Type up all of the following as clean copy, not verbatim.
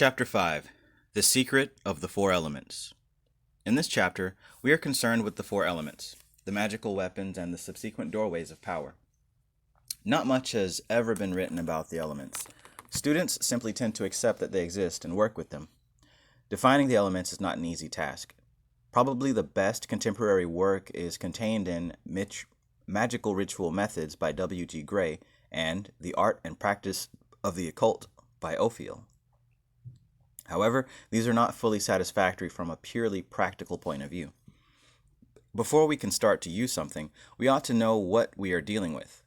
Chapter 5 The Secret of the Four Elements. In this chapter, we are concerned with the four elements, the magical weapons, and the subsequent doorways of power. Not much has ever been written about the elements. Students simply tend to accept that they exist and work with them. Defining the elements is not an easy task. Probably the best contemporary work is contained in Magical Ritual Methods by W.G. Gray and The Art and Practice of the Occult by Ophiel. However, these are not fully satisfactory from a purely practical point of view. Before we can start to use something, we ought to know what we are dealing with.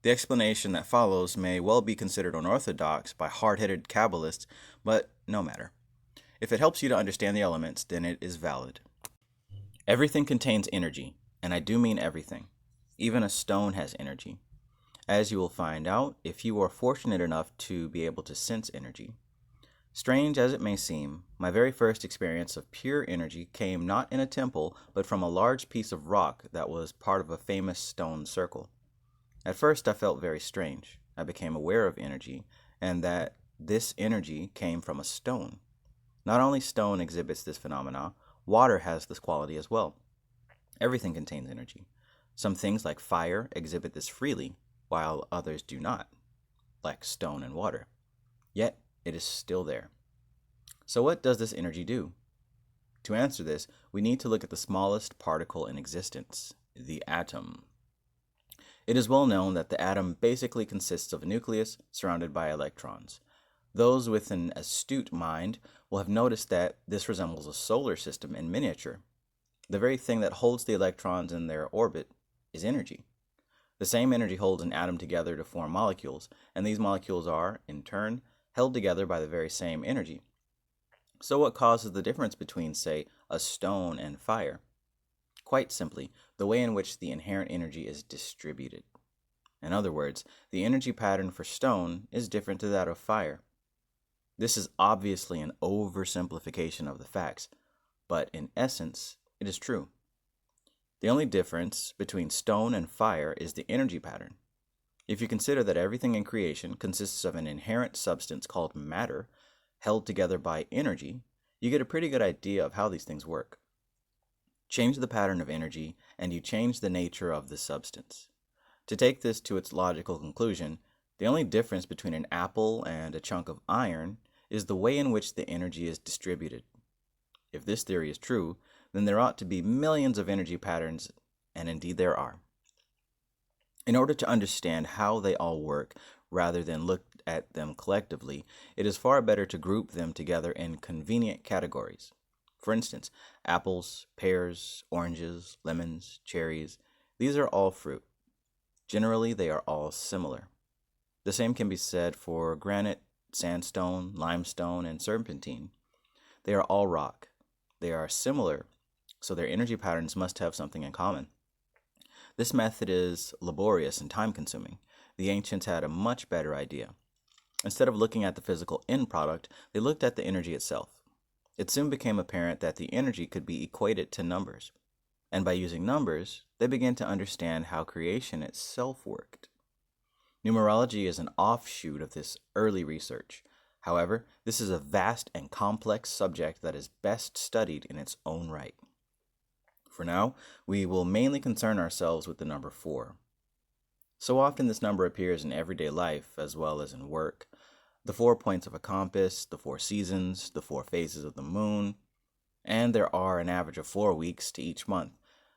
The explanation that follows may well be considered unorthodox by hard-headed Kabbalists, but no matter. If it helps you to understand the elements, then it is valid. Everything contains energy, and I do mean everything. Even a stone has energy. As you will find out if you are fortunate enough to be able to sense energy. Strange as it may seem, my very first experience of pure energy came not in a temple, but from a large piece of rock that was part of a famous stone circle. At first I felt very strange. I became aware of energy, and that this energy came from a stone. Not only stone exhibits this phenomena, water has this quality as well. Everything contains energy. Some things like fire exhibit this freely, while others do not, like stone and water. Yet, it is still there. So what does this energy do? To answer this, we need to look at the smallest particle in existence, the atom. It is well known that the atom basically consists of a nucleus surrounded by electrons. Those with an astute mind will have noticed that this resembles a solar system in miniature. The very thing that holds the electrons in their orbit is energy. The same energy holds an atom together to form molecules, and these molecules are, in turn, held together by the very same energy. So what causes the difference between, say, a stone and fire? Quite simply, the way in which the inherent energy is distributed. In other words, the energy pattern for stone is different to that of fire. This is obviously an oversimplification of the facts, but in essence, it is true. The only difference between stone and fire is the energy pattern. If you consider that everything in creation consists of an inherent substance called matter, held together by energy, you get a pretty good idea of how these things work. Change the pattern of energy, and you change the nature of the substance. To take this to its logical conclusion, the only difference between an apple and a chunk of iron is the way in which the energy is distributed. If this theory is true, then there ought to be millions of energy patterns, and indeed there are. In order to understand how they all work, rather than look at them collectively, it is far better to group them together in convenient categories. For instance, apples, pears, oranges, lemons, cherries, these are all fruit. Generally, they are all similar. The same can be said for granite, sandstone, limestone, and serpentine. They are all rock. They are similar, so their energy patterns must have something in common. This method is laborious and time-consuming. The ancients had a much better idea. Instead of looking at the physical end product, they looked at the energy itself. It soon became apparent that the energy could be equated to numbers. And by using numbers, they began to understand how creation itself worked. Numerology is an offshoot of this early research. However, this is a vast and complex subject that is best studied in its own right. For now, we will mainly concern ourselves with the number 4. So often this number appears in everyday life as well as in work. The 4 points of a compass, the 4 seasons, the 4 phases of the moon, and there are an average of 4 weeks to each month.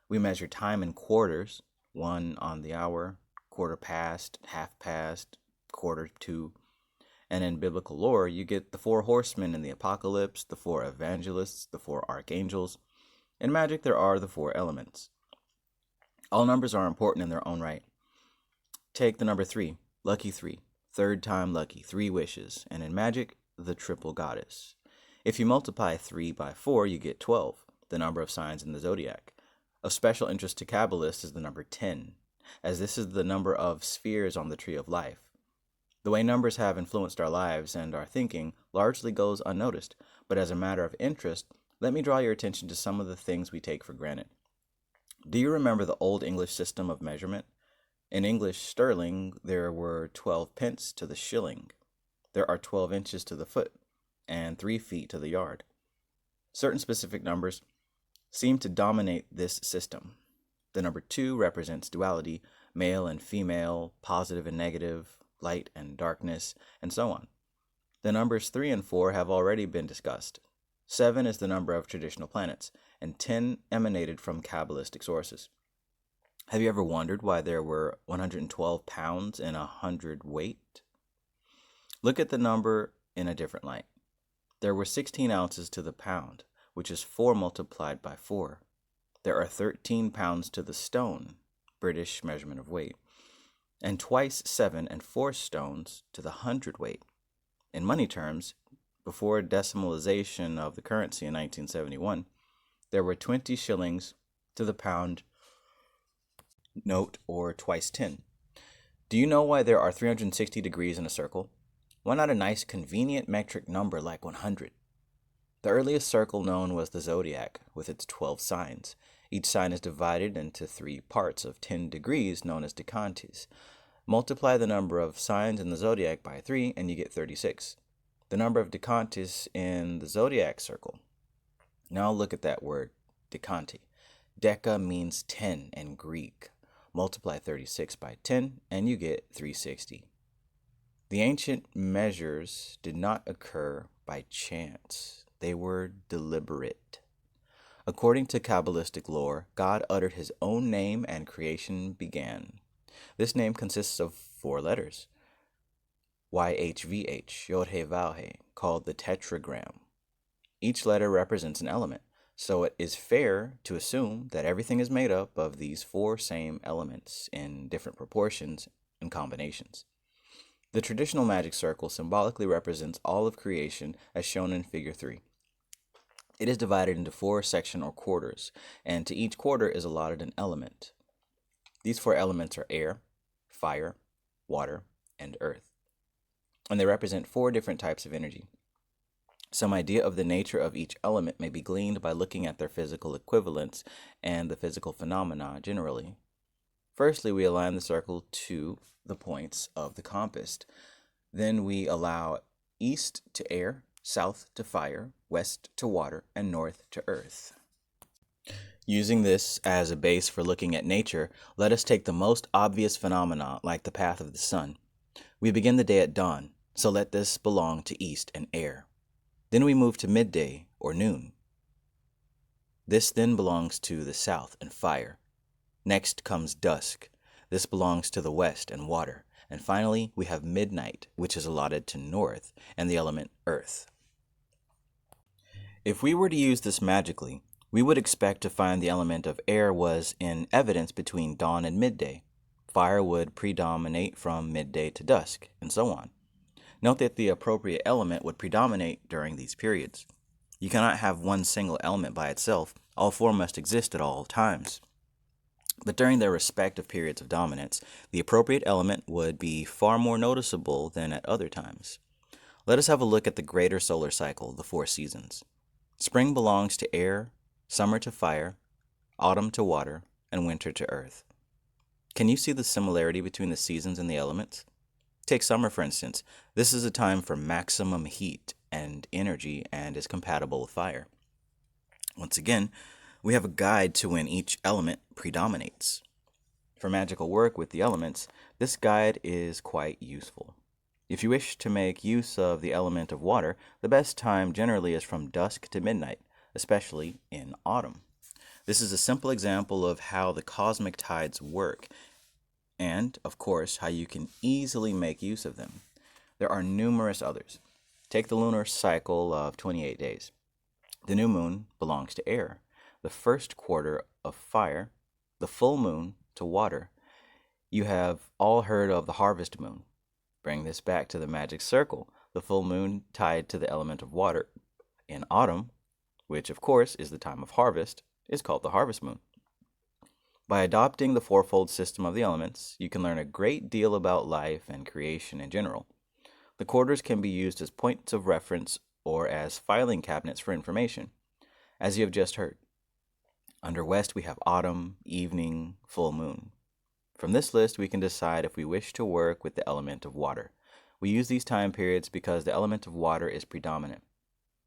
We measure time in quarters, 1 on the hour, quarter past, half past, quarter to. And in biblical lore, you get the 4 horsemen in the apocalypse, the 4 evangelists, the 4 archangels. In magic, there are the 4 elements. All numbers are important in their own right. Take the number 3, lucky 3, third time lucky, 3 wishes, and in magic, the triple goddess. If you multiply 3 by 4, you get 12, the number of signs in the zodiac. Of special interest to Kabbalists is the number 10, as this is the number of spheres on the tree of life. The way numbers have influenced our lives and our thinking largely goes unnoticed, but as a matter of interest, let me draw your attention to some of the things we take for granted. Do you remember the Old English system of measurement? In English sterling, there were 12 pence to the shilling. There are 12 inches to the foot, and 3 feet to the yard. Certain specific numbers seem to dominate this system. The number 2 represents duality, male and female, positive and negative, light and darkness, and so on. The numbers 3 and 4 have already been discussed. 7 is the number of traditional planets, and 10 emanated from Kabbalistic sources. Have you ever wondered why there were 112 pounds in 100 weight? Look at the number in a different light. There were 16 ounces to the pound, which is 4 multiplied by 4. There are 13 pounds to the stone, British measurement of weight, and twice 7 and 4 stones to the hundredweight. In money terms, before decimalization of the currency in 1971, there were 20 shillings to the pound note, or twice 10. Do you know why there are 360 degrees in a circle? Why not a nice convenient metric number like 100? The earliest circle known was the zodiac, with its 12 signs. Each sign is divided into 3 parts of 10 degrees, known as decantes. Multiply the number of signs in the zodiac by 3, and you get 36. The number of decantes in the zodiac circle. Now look at that word, decante. Deca means 10 in Greek. Multiply 36 by 10, and you get 360. The ancient measures did not occur by chance. They were deliberate. According to Kabbalistic lore, God uttered his own name and creation began. This name consists of 4 letters. YHVH, Yod-He-Vav-He, called the tetragram. Each letter represents an element, so it is fair to assume that everything is made up of these 4 same elements in different proportions and combinations. The traditional magic circle symbolically represents all of creation as shown in figure 3. It is divided into 4 sections or quarters, and to each quarter is allotted an element. These 4 elements are air, fire, water, and earth, and they represent 4 different types of energy. Some idea of the nature of each element may be gleaned by looking at their physical equivalents and the physical phenomena generally. Firstly, we align the circle to the points of the compass. Then we allow east to air, south to fire, west to water, and north to earth. Using this as a base for looking at nature, let us take the most obvious phenomena like the path of the sun. We begin the day at dawn, so let this belong to east and air. Then we move to midday or noon. This then belongs to the south and fire. Next comes dusk. This belongs to the west and water. And finally, we have midnight, which is allotted to north and the element earth. If we were to use this magically, we would expect to find the element of air was in evidence between dawn and midday. Fire would predominate from midday to dusk, and so on. Note that the appropriate element would predominate during these periods. You cannot have one single element by itself. All 4 must exist at all times. But during their respective periods of dominance, the appropriate element would be far more noticeable than at other times. Let us have a look at the greater solar cycle, the 4 seasons. Spring belongs to air, summer to fire, autumn to water, and winter to earth. Can you see the similarity between the seasons and the elements? Take summer, for instance. This is a time for maximum heat and energy and is compatible with fire. Once again, we have a guide to when each element predominates. For magical work with the elements, this guide is quite useful. If you wish to make use of the element of water, the best time generally is from dusk to midnight, especially in autumn. This is a simple example of how the cosmic tides work, and, of course, how you can easily make use of them. There are numerous others. Take the lunar cycle of 28 days. The new moon belongs to air, the first quarter of fire, the full moon to water. You have all heard of the harvest moon. Bring this back to the magic circle, the full moon tied to the element of water. In autumn, which of course is the time of harvest, is called the harvest moon. By adopting the 4-fold system of the elements, you can learn a great deal about life and creation in general. The quarters can be used as points of reference or as filing cabinets for information, as you have just heard. Under West, we have autumn, evening, full moon. From this list, we can decide if we wish to work with the element of water. We use these time periods because the element of water is predominant.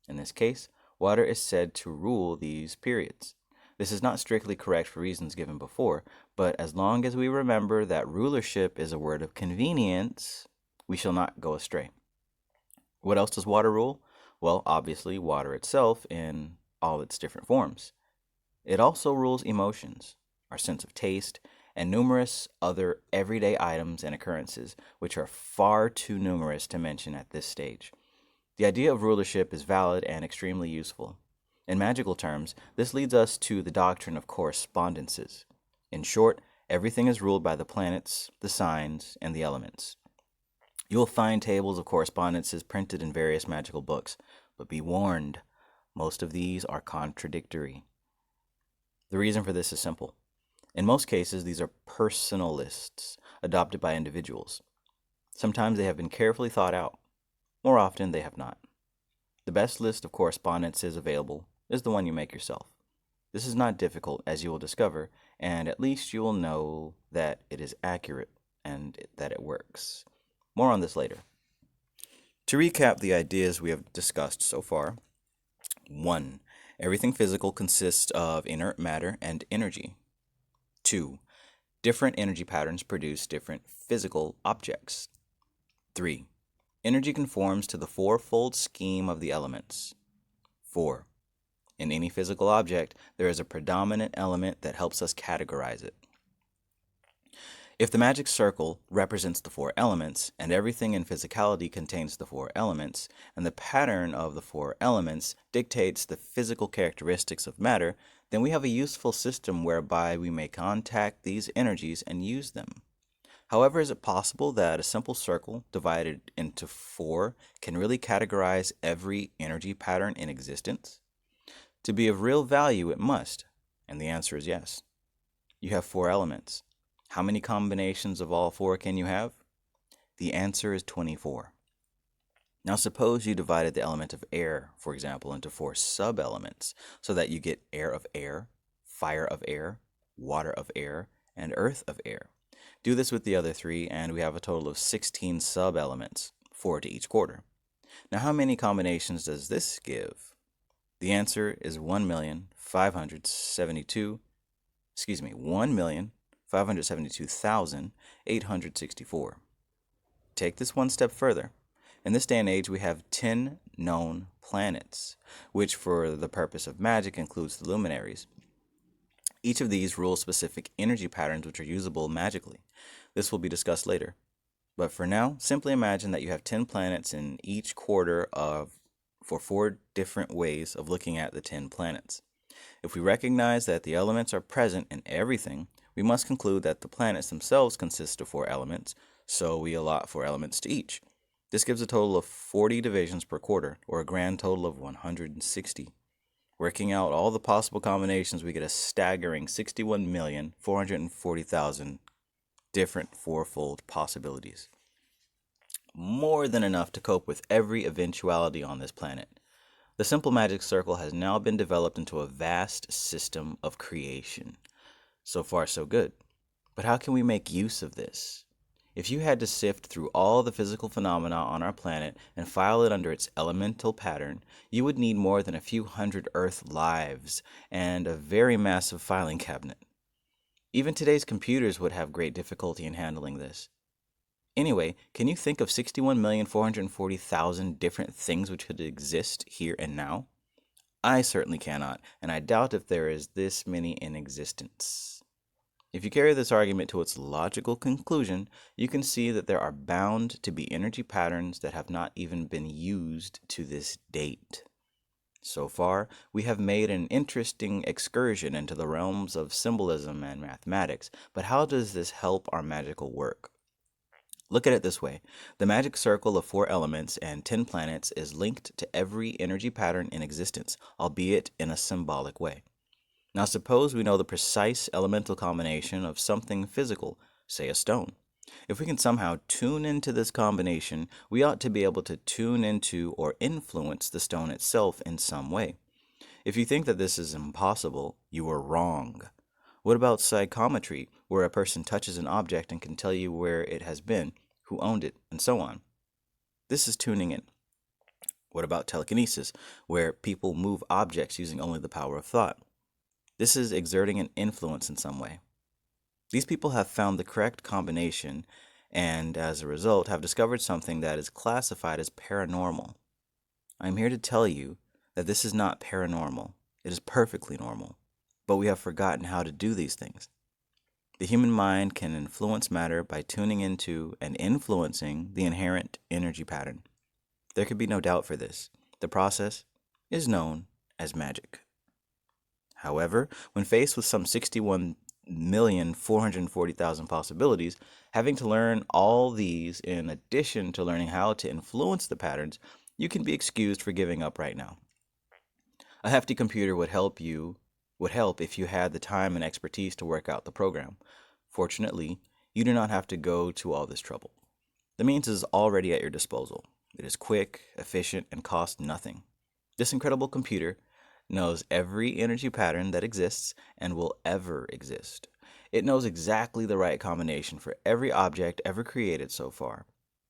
In this case, water is said to rule these periods. This is not strictly correct for reasons given before, but as long as we remember that rulership is a word of convenience, we shall not go astray. What else does water rule? Well, obviously, water itself in all its different forms. It also rules emotions, our sense of taste, and numerous other everyday items and occurrences, which are far too numerous to mention at this stage. The idea of rulership is valid and extremely useful. In magical terms, this leads us to the doctrine of correspondences. In short, everything is ruled by the planets, the signs, and the elements. You will find tables of correspondences printed in various magical books, but be warned, most of these are contradictory. The reason for this is simple. In most cases, these are personal lists adopted by individuals. Sometimes they have been carefully thought out. More often, they have not. The best list of correspondences available is the one you make yourself. This is not difficult, as you will discover, and at least you will know that it is accurate and that it works. More on this later. To recap the ideas we have discussed so far, 1. Everything physical consists of inert matter and energy. 2. Different energy patterns produce different physical objects. 3. Energy conforms to the fourfold scheme of the elements. 4. In any physical object, there is a predominant element that helps us categorize it. If the magic circle represents the 4 elements, and everything in physicality contains the 4 elements, and the pattern of the 4 elements dictates the physical characteristics of matter, then we have a useful system whereby we may contact these energies and use them. However, is it possible that a simple circle divided into 4 can really categorize every energy pattern in existence? To be of real value, it must, and the answer is yes. You have 4 elements. How many combinations of all 4 can you have? The answer is 24. Now suppose you divided the element of air, for example, into 4 sub-elements, so that you get air of air, fire of air, water of air, and earth of air. Do this with the other 3, and we have a total of 16 sub-elements, 4 to each quarter. Now how many combinations does this give? The answer is 1,572,864. Take this one step further. In this day and age, we have 10 known planets, which for the purpose of magic includes the luminaries. Each of these rules specific energy patterns which are usable magically. This will be discussed later. But for now, simply imagine that you have 10 planets in each quarter for 4 different ways of looking at the 10 planets. If we recognize that the elements are present in everything, we must conclude that the planets themselves consist of 4 elements, so we allot 4 elements to each. This gives a total of 40 divisions per quarter, or a grand total of 160. Working out all the possible combinations, we get a staggering 61,440,000 different fourfold possibilities. More than enough to cope with every eventuality on this planet. The simple magic circle has now been developed into a vast system of creation. So far, so good. But how can we make use of this? If you had to sift through all the physical phenomena on our planet and file it under its elemental pattern, you would need more than a few hundred Earth lives and a very massive filing cabinet. Even today's computers would have great difficulty in handling this. Anyway, can you think of 61,440,000 different things which could exist here and now? I certainly cannot, and I doubt if there is this many in existence. If you carry this argument to its logical conclusion, you can see that there are bound to be energy patterns that have not even been used to this date. So far, we have made an interesting excursion into the realms of symbolism and mathematics, but how does this help our magical work? Look at it this way. The magic circle of 4 elements and 10 planets is linked to every energy pattern in existence, albeit in a symbolic way. Now suppose we know the precise elemental combination of something physical, say a stone. If we can somehow tune into this combination, we ought to be able to tune into or influence the stone itself in some way. If you think that this is impossible, you are wrong. What about psychometry, where a person touches an object and can tell you where it has been, who owned it, and so on? This is tuning in. What about telekinesis, where people move objects using only the power of thought? This is exerting an influence in some way. These people have found the correct combination and, as a result, have discovered something that is classified as paranormal. I am here to tell you that this is not paranormal. It is perfectly normal. But we have forgotten how to do these things. The human mind can influence matter by tuning into and influencing the inherent energy pattern. There can be no doubt for this. The process is known as magic. However, when faced with some 61,440,000 possibilities, having to learn all these in addition to learning how to influence the patterns, you can be excused for giving up right now. A hefty computer would help if you had the time and expertise to work out the program. Fortunately, you do not have to go to all this trouble. The means is already at your disposal. It is quick, efficient, and costs nothing. This incredible computer knows every energy pattern that exists and will ever exist. It knows exactly the right combination for every object ever created so far.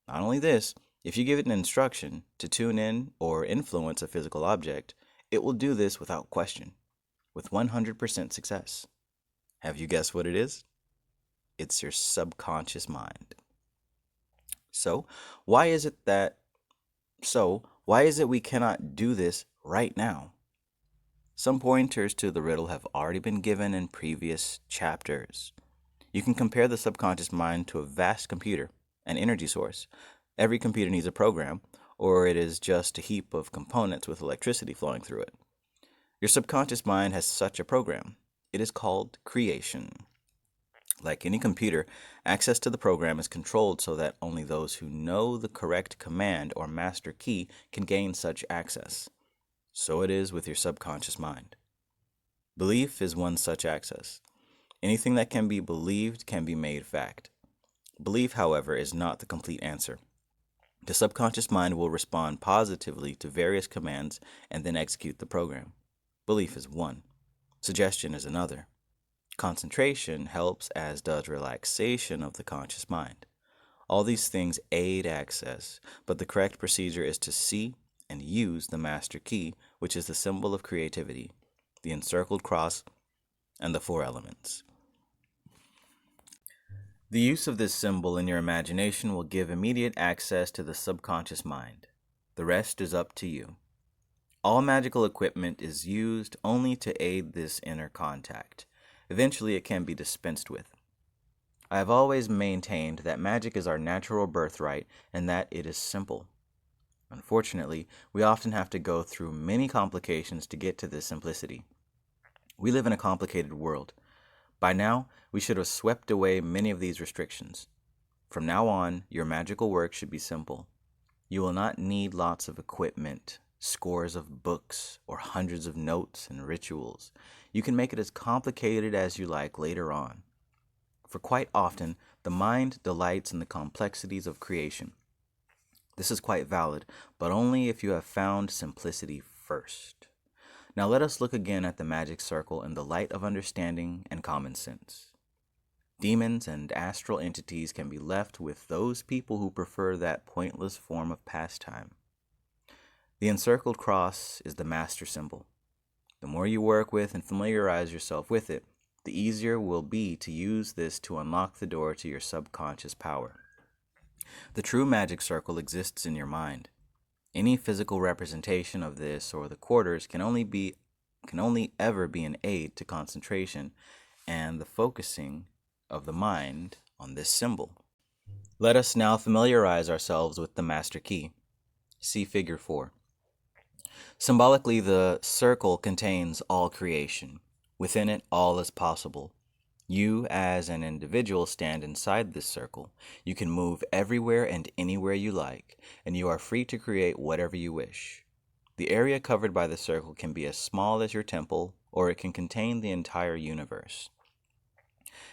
Not only this, if you give it an instruction to tune in or influence a physical object, it will do this without question, with 100% success. Have you guessed what it is? It's your subconscious mind. So, why is it we cannot do this right now? Some pointers to the riddle have already been given in previous chapters. You can compare the subconscious mind to a vast computer, an energy source. Every computer needs a program, or it is just a heap of components with electricity flowing through it. Your subconscious mind has such a program. It is called creation. Like any computer, access to the program is controlled so that only those who know the correct command or master key can gain such access. So it is with your subconscious mind. Belief is one such access. Anything that can be believed can be made fact. Belief, however, is not the complete answer. The subconscious mind will respond positively to various commands and then execute the program. Belief is one. Suggestion is another. Concentration helps, as does relaxation of the conscious mind. All these things aid access, but the correct procedure is to see and use the master key, which is the symbol of creativity, the encircled cross, and the four elements. The use of this symbol in your imagination will give immediate access to the subconscious mind. The rest is up to you. All magical equipment is used only to aid this inner contact. Eventually, it can be dispensed with. I have always maintained that magic is our natural birthright and that it is simple. Unfortunately, we often have to go through many complications to get to this simplicity. We live in a complicated world. By now, we should have swept away many of these restrictions. From now on, your magical work should be simple. You will not need lots of equipment, scores of books, or hundreds of notes and rituals. You can make it as complicated as you like later on. For quite often, the mind delights in the complexities of creation. This is quite valid, but only if you have found simplicity first. Now let us look again at the magic circle in the light of understanding and common sense. Demons and astral entities can be left with those people who prefer that pointless form of pastime. The encircled cross is the master symbol. The more you work with and familiarize yourself with it, the easier it will be to use this to unlock the door to your subconscious power. The true magic circle exists in your mind. Any physical representation of this or the quarters can only ever be an aid to concentration and the focusing of the mind on this symbol. Let us now familiarize ourselves with the master key. See figure 4. Symbolically, the circle contains all creation. Within it, all is possible. You, as an individual, stand inside this circle. You can move everywhere and anywhere you like, and you are free to create whatever you wish. The area covered by the circle can be as small as your temple, or it can contain the entire universe.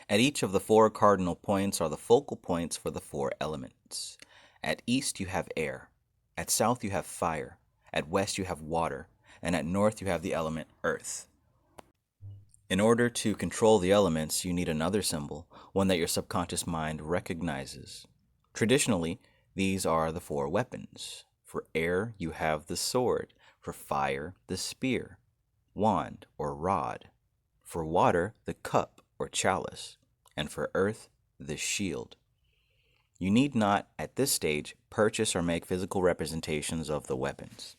At each of the 4 cardinal points are the focal points for the 4 elements. At east you have air, at south you have fire, at west you have water, and at north you have the element earth. In order to control the elements, you need another symbol, one that your subconscious mind recognizes. Traditionally, these are the 4 weapons. For air, you have the sword. For fire, the spear, wand, or rod. For water, the cup or chalice. And for earth, the shield. You need not, at this stage, purchase or make physical representations of the weapons.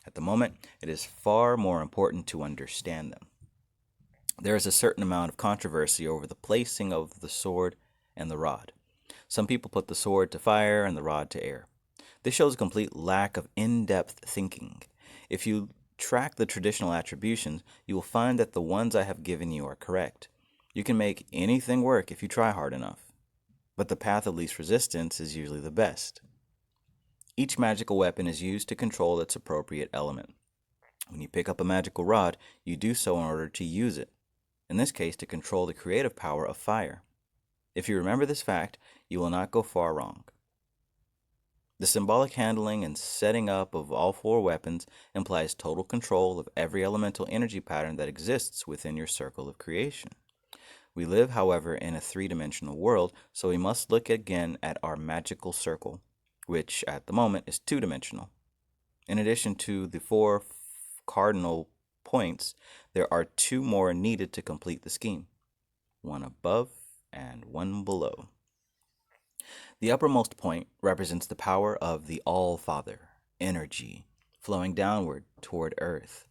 At the moment, it is far more important to understand them. There is a certain amount of controversy over the placing of the sword and the rod. Some people put the sword to fire and the rod to air. This shows a complete lack of in-depth thinking. If you track the traditional attributions, you will find that the ones I have given you are correct. You can make anything work if you try hard enough, but the path of least resistance is usually the best. Each magical weapon is used to control its appropriate element. When you pick up a magical rod, you do so in order to use it, in this case to control the creative power of fire. If you remember this fact, you will not go far wrong. The symbolic handling and setting up of all four weapons implies total control of every elemental energy pattern that exists within your circle of creation. We live, however, in a three-dimensional world, so we must look again at our magical circle, which at the moment is two-dimensional. In addition to the four cardinal points, there are two more needed to complete the scheme, one above and one below. The uppermost point represents the power of the All-Father, energy, flowing downward toward earth.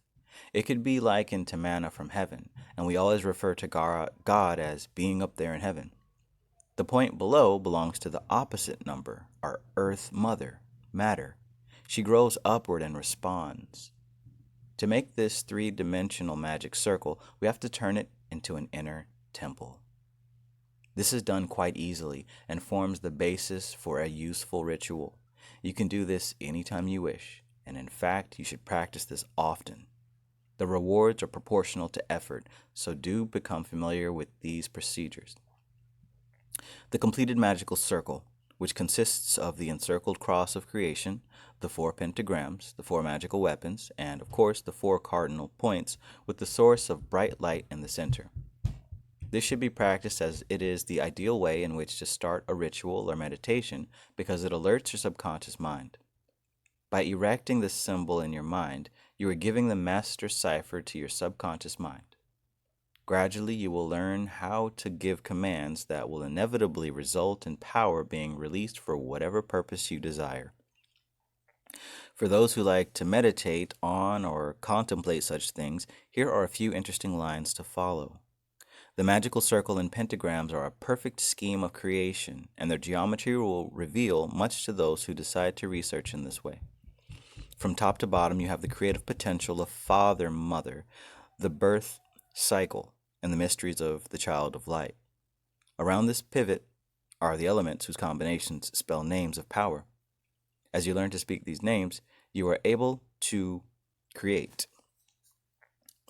It could be likened to manna from heaven, and we always refer to God as being up there in heaven. The point below belongs to the opposite number, our Earth Mother, matter. She grows upward and responds. To make this three-dimensional magic circle, we have to turn it into an inner temple. This is done quite easily and forms the basis for a useful ritual. You can do this anytime you wish, and in fact, you should practice this often. The rewards are proportional to effort, so do become familiar with these procedures. The completed magical circle, which consists of the encircled cross of creation, the four pentagrams, the four magical weapons, and, of course, the four cardinal points with the source of bright light in the center. This should be practiced as it is the ideal way in which to start a ritual or meditation because it alerts your subconscious mind. By erecting this symbol in your mind, you are giving the master cipher to your subconscious mind. Gradually, you will learn how to give commands that will inevitably result in power being released for whatever purpose you desire. For those who like to meditate on or contemplate such things, here are a few interesting lines to follow. The magical circle and pentagrams are a perfect scheme of creation, and their geometry will reveal much to those who decide to research in this way. From top to bottom, you have the creative potential of Father, Mother, the birth cycle, and the mysteries of the child of light. Around this pivot are the elements whose combinations spell names of power. As you learn to speak these names, you are able to create.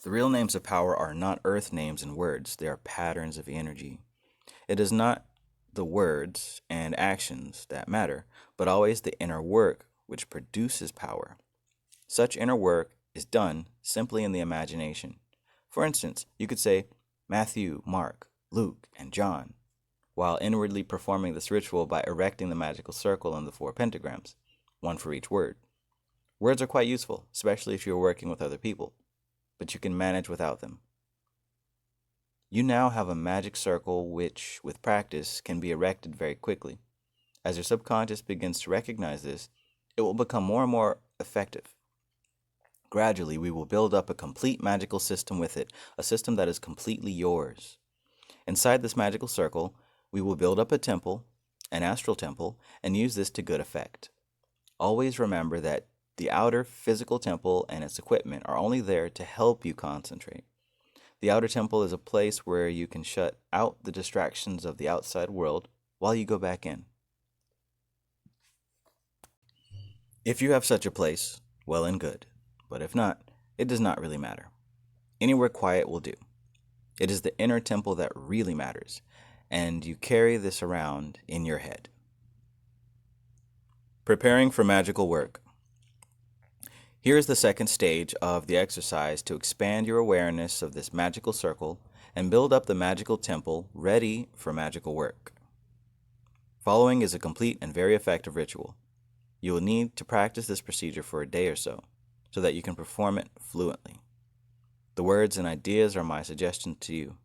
The real names of power are not earth names and words, they are patterns of energy. It is not the words and actions that matter, but always the inner work which produces power. Such inner work is done simply in the imagination. For instance, you could say Matthew, Mark, Luke, and John, while inwardly performing this ritual by erecting the magical circle and the four pentagrams, one for each word. Words are quite useful, especially if you're working with other people, but you can manage without them. You now have a magic circle which, with practice, can be erected very quickly. As your subconscious begins to recognize this, it will become more and more effective. Gradually, we will build up a complete magical system with it, a system that is completely yours. Inside this magical circle, we will build up a temple, an astral temple, and use this to good effect. Always remember that the outer physical temple and its equipment are only there to help you concentrate. The outer temple is a place where you can shut out the distractions of the outside world while you go back in. If you have such a place, well and good. But if not, it does not really matter. Anywhere quiet will do. It is the inner temple that really matters, and you carry this around in your head. Preparing for magical work. Here is the second stage of the exercise to expand your awareness of this magical circle and build up the magical temple ready for magical work. Following is a complete and very effective ritual. You will need to practice this procedure for a day or so that you can perform it fluently. The words and ideas are my suggestion to you.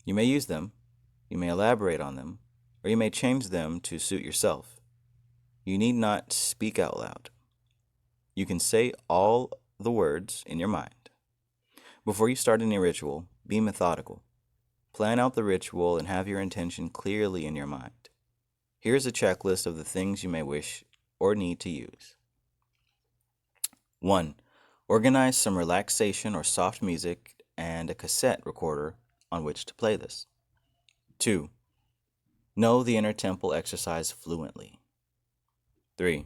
You may use them, you may elaborate on them, or you may change them to suit yourself. You need not speak out loud. You can say all the words in your mind. Before you start any ritual, be methodical. Plan out the ritual and have your intention clearly in your mind. Here's a checklist of the things you may wish or need to use. 1. Organize some relaxation or soft music and a cassette recorder on which to play this. 2. Know the inner temple exercise fluently. 3.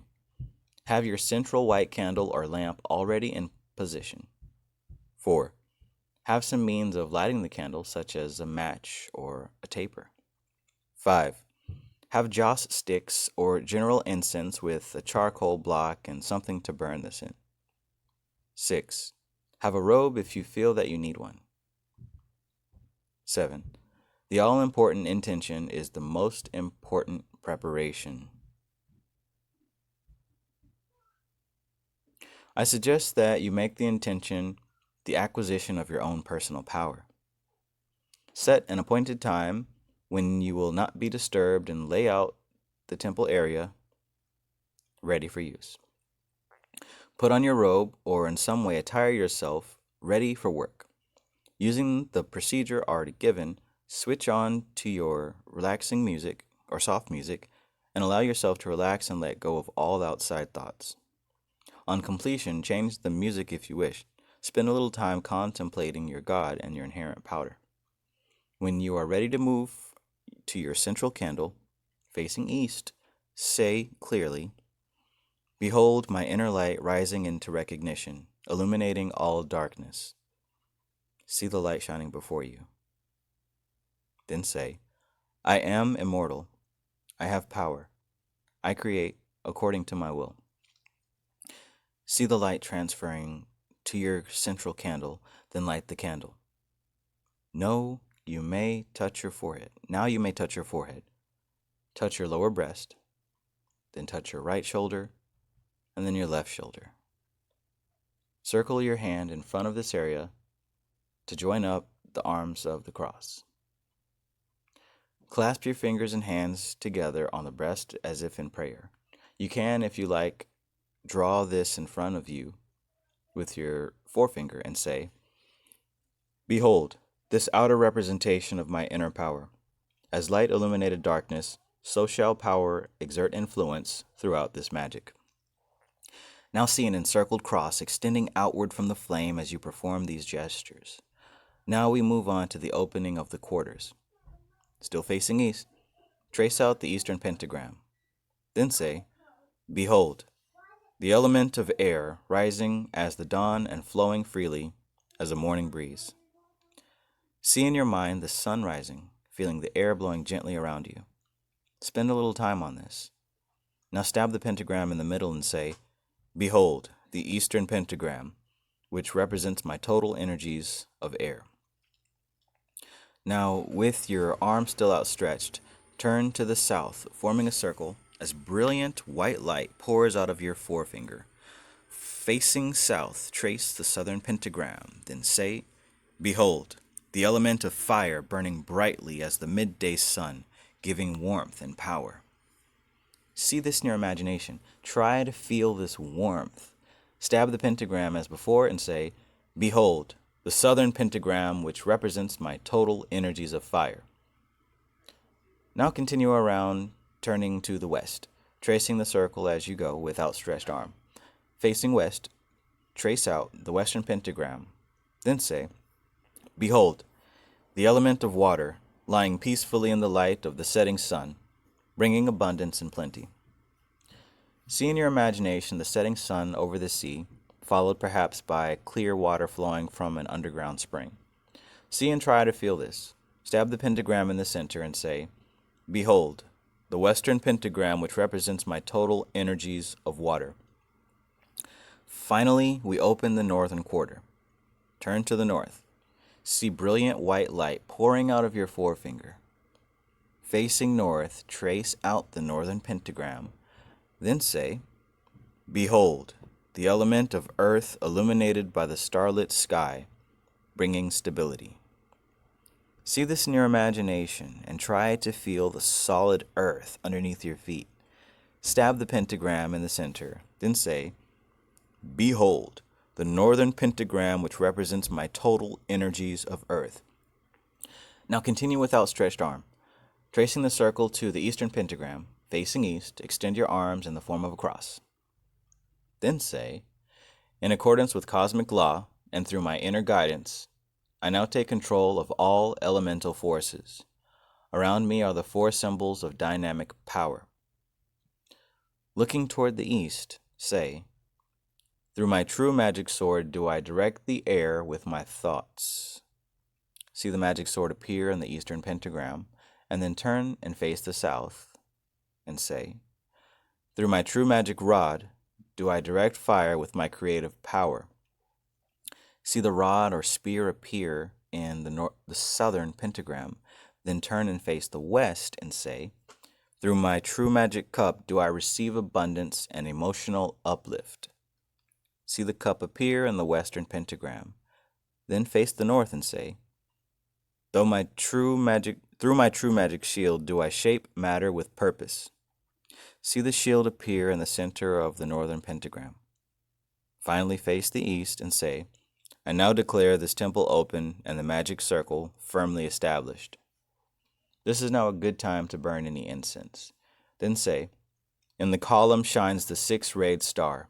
Have your central white candle or lamp already in position. 4. Have some means of lighting the candle, such as a match or a taper. 5. Have joss sticks or general incense with a charcoal block and something to burn this in. 6. Have a robe if you feel that you need one. 7. The all-important intention is the most important preparation. I suggest that you make the intention the acquisition of your own personal power. Set an appointed time when you will not be disturbed and lay out the temple area ready for use. Put on your robe or in some way attire yourself ready for work. Using the procedure already given, switch on to your relaxing music or soft music and allow yourself to relax and let go of all outside thoughts. On completion, change the music if you wish. Spend a little time contemplating your God and your inherent power. When you are ready to move to your central candle, facing east, say clearly, "Behold my inner light rising into recognition, illuminating all darkness." See the light shining before you. Then say, "I am immortal. I have power. I create according to my will." See the light transferring to your central candle, then light the candle. Now you may touch your forehead. Touch your lower breast, then touch your right shoulder, and then your left shoulder. Circle your hand in front of this area to join up the arms of the cross. Clasp your fingers and hands together on the breast as if in prayer. You can, if you like, draw this in front of you with your forefinger and say, "Behold, this outer representation of my inner power. As light illuminated darkness, so shall power exert influence throughout this magic." Now see an encircled cross extending outward from the flame as you perform these gestures. Now we move on to the opening of the quarters. Still facing east, trace out the eastern pentagram. Then say, "Behold, the element of air rising as the dawn and flowing freely as a morning breeze." See in your mind the sun rising, feeling the air blowing gently around you. Spend a little time on this. Now stab the pentagram in the middle and say, "Behold, the eastern pentagram, which represents my total energies of air." Now, with your arm still outstretched, turn to the south, forming a circle as brilliant white light pours out of your forefinger. Facing south, trace the southern pentagram, then say, "Behold, the element of fire burning brightly as the midday sun, giving warmth and power." See this in your imagination. Try to feel this warmth. Stab the pentagram as before and say, "Behold, the southern pentagram, which represents my total energies of fire." Now continue around, turning to the west, tracing the circle as you go with outstretched arm. Facing west, trace out the western pentagram. Then say, "Behold, the element of water, lying peacefully in the light of the setting sun, bringing abundance and plenty." See in your imagination the setting sun over the sea, followed perhaps by clear water flowing from an underground spring. See and try to feel this. Stab the pentagram in the center and say, "Behold, the western pentagram, which represents my total energies of water." Finally, we open the northern quarter. Turn to the north. See brilliant white light pouring out of your forefinger. Facing north, trace out the northern pentagram. Then say, Behold, the element of earth illuminated by the starlit sky, bringing stability. See this in your imagination and try to feel the solid earth underneath your feet. Stab the pentagram in the center, then say, Behold, the northern pentagram which represents my total energies of earth. Now continue with outstretched arm. Tracing the circle to the eastern pentagram, facing east, extend your arms in the form of a cross. Then say, in accordance with cosmic law and through my inner guidance, I now take control of all elemental forces. Around me are the four symbols of dynamic power. Looking toward the east, say, through my true magic sword do I direct the air with my thoughts. See the magic sword appear in the eastern pentagram, and then turn and face the south, and say, through my true magic rod do I direct fire with my creative power. See the rod or spear appear in the southern pentagram, then turn and face the west and say, through my true magic cup do I receive abundance and emotional uplift. See the cup appear in the western pentagram, then face the north and say, through my true magic shield do I shape matter with purpose. See the shield appear in the center of the northern pentagram. Finally face the east and say, I now declare this temple open and the magic circle firmly established. This is now a good time to burn any incense. Then say, in the column shines the six-rayed star.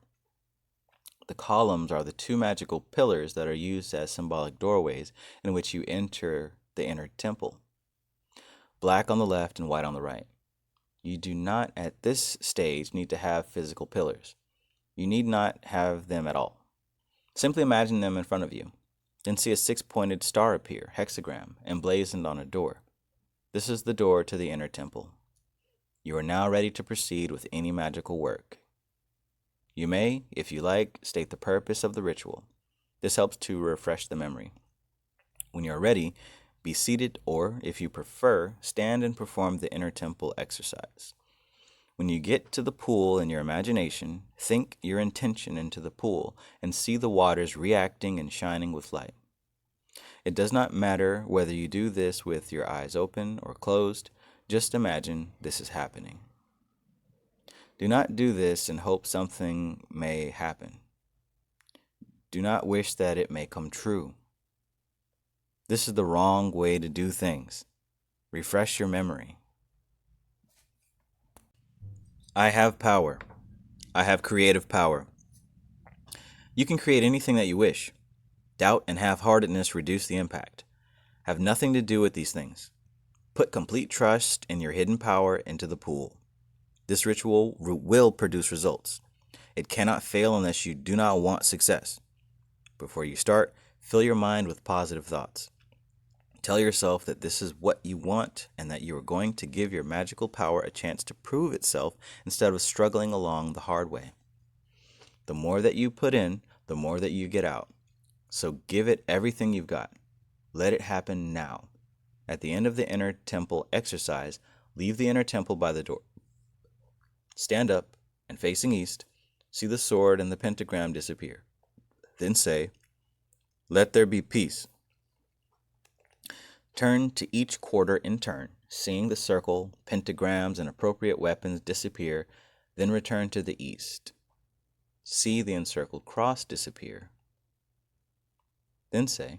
The columns are the two magical pillars that are used as symbolic doorways in which you enter the inner temple. Black on the left and white on the right. You do not at this stage need to have physical pillars. You need not have them at all. Simply imagine them in front of you. Then see a six-pointed star appear, hexagram, emblazoned on a door. This is the door to the inner temple. You are now ready to proceed with any magical work. You may, if you like, state the purpose of the ritual. This helps to refresh the memory. When you are ready, be seated or, if you prefer, stand and perform the inner temple exercise. When you get to the pool in your imagination, think your intention into the pool and see the waters reacting and shining with light. It does not matter whether you do this with your eyes open or closed, just imagine this is happening. Do not do this and hope something may happen. Do not wish that it may come true. This is the wrong way to do things. Refresh your memory. I have power. I have creative power. You can create anything that you wish. Doubt and half-heartedness reduce the impact. Have nothing to do with these things. Put complete trust in your hidden power into the pool. This ritual will produce results. It cannot fail unless you do not want success. Before you start, fill your mind with positive thoughts. Tell yourself that this is what you want and that you are going to give your magical power a chance to prove itself instead of struggling along the hard way. The more that you put in, the more that you get out. So give it everything you've got. Let it happen now. At the end of the inner temple exercise, leave the inner temple by the door. Stand up and facing east, see the sword and the pentagram disappear. Then say, let there be peace. Turn to each quarter in turn, seeing the circle, pentagrams, and appropriate weapons disappear, then return to the east. See the encircled cross disappear. Then say,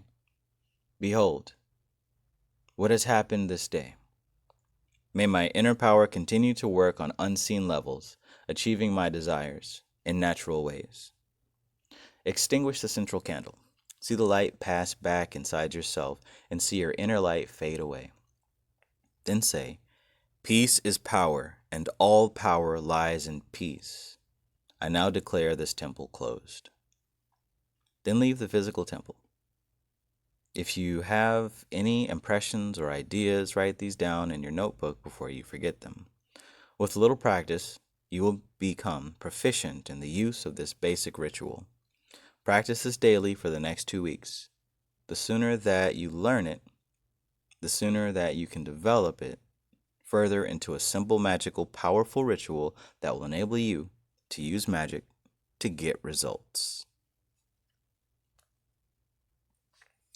behold, what has happened this day? May my inner power continue to work on unseen levels, achieving my desires in natural ways. Extinguish the central candle. See the light pass back inside yourself and see your inner light fade away. Then say, peace is power, and all power lies in peace. I now declare this temple closed. Then leave the physical temple. If you have any impressions or ideas, write these down in your notebook before you forget them. With a little practice, you will become proficient in the use of this basic ritual. Practice this daily for the next 2 weeks. The sooner that you learn it, the sooner that you can develop it further into a simple, magical, powerful ritual that will enable you to use magic to get results.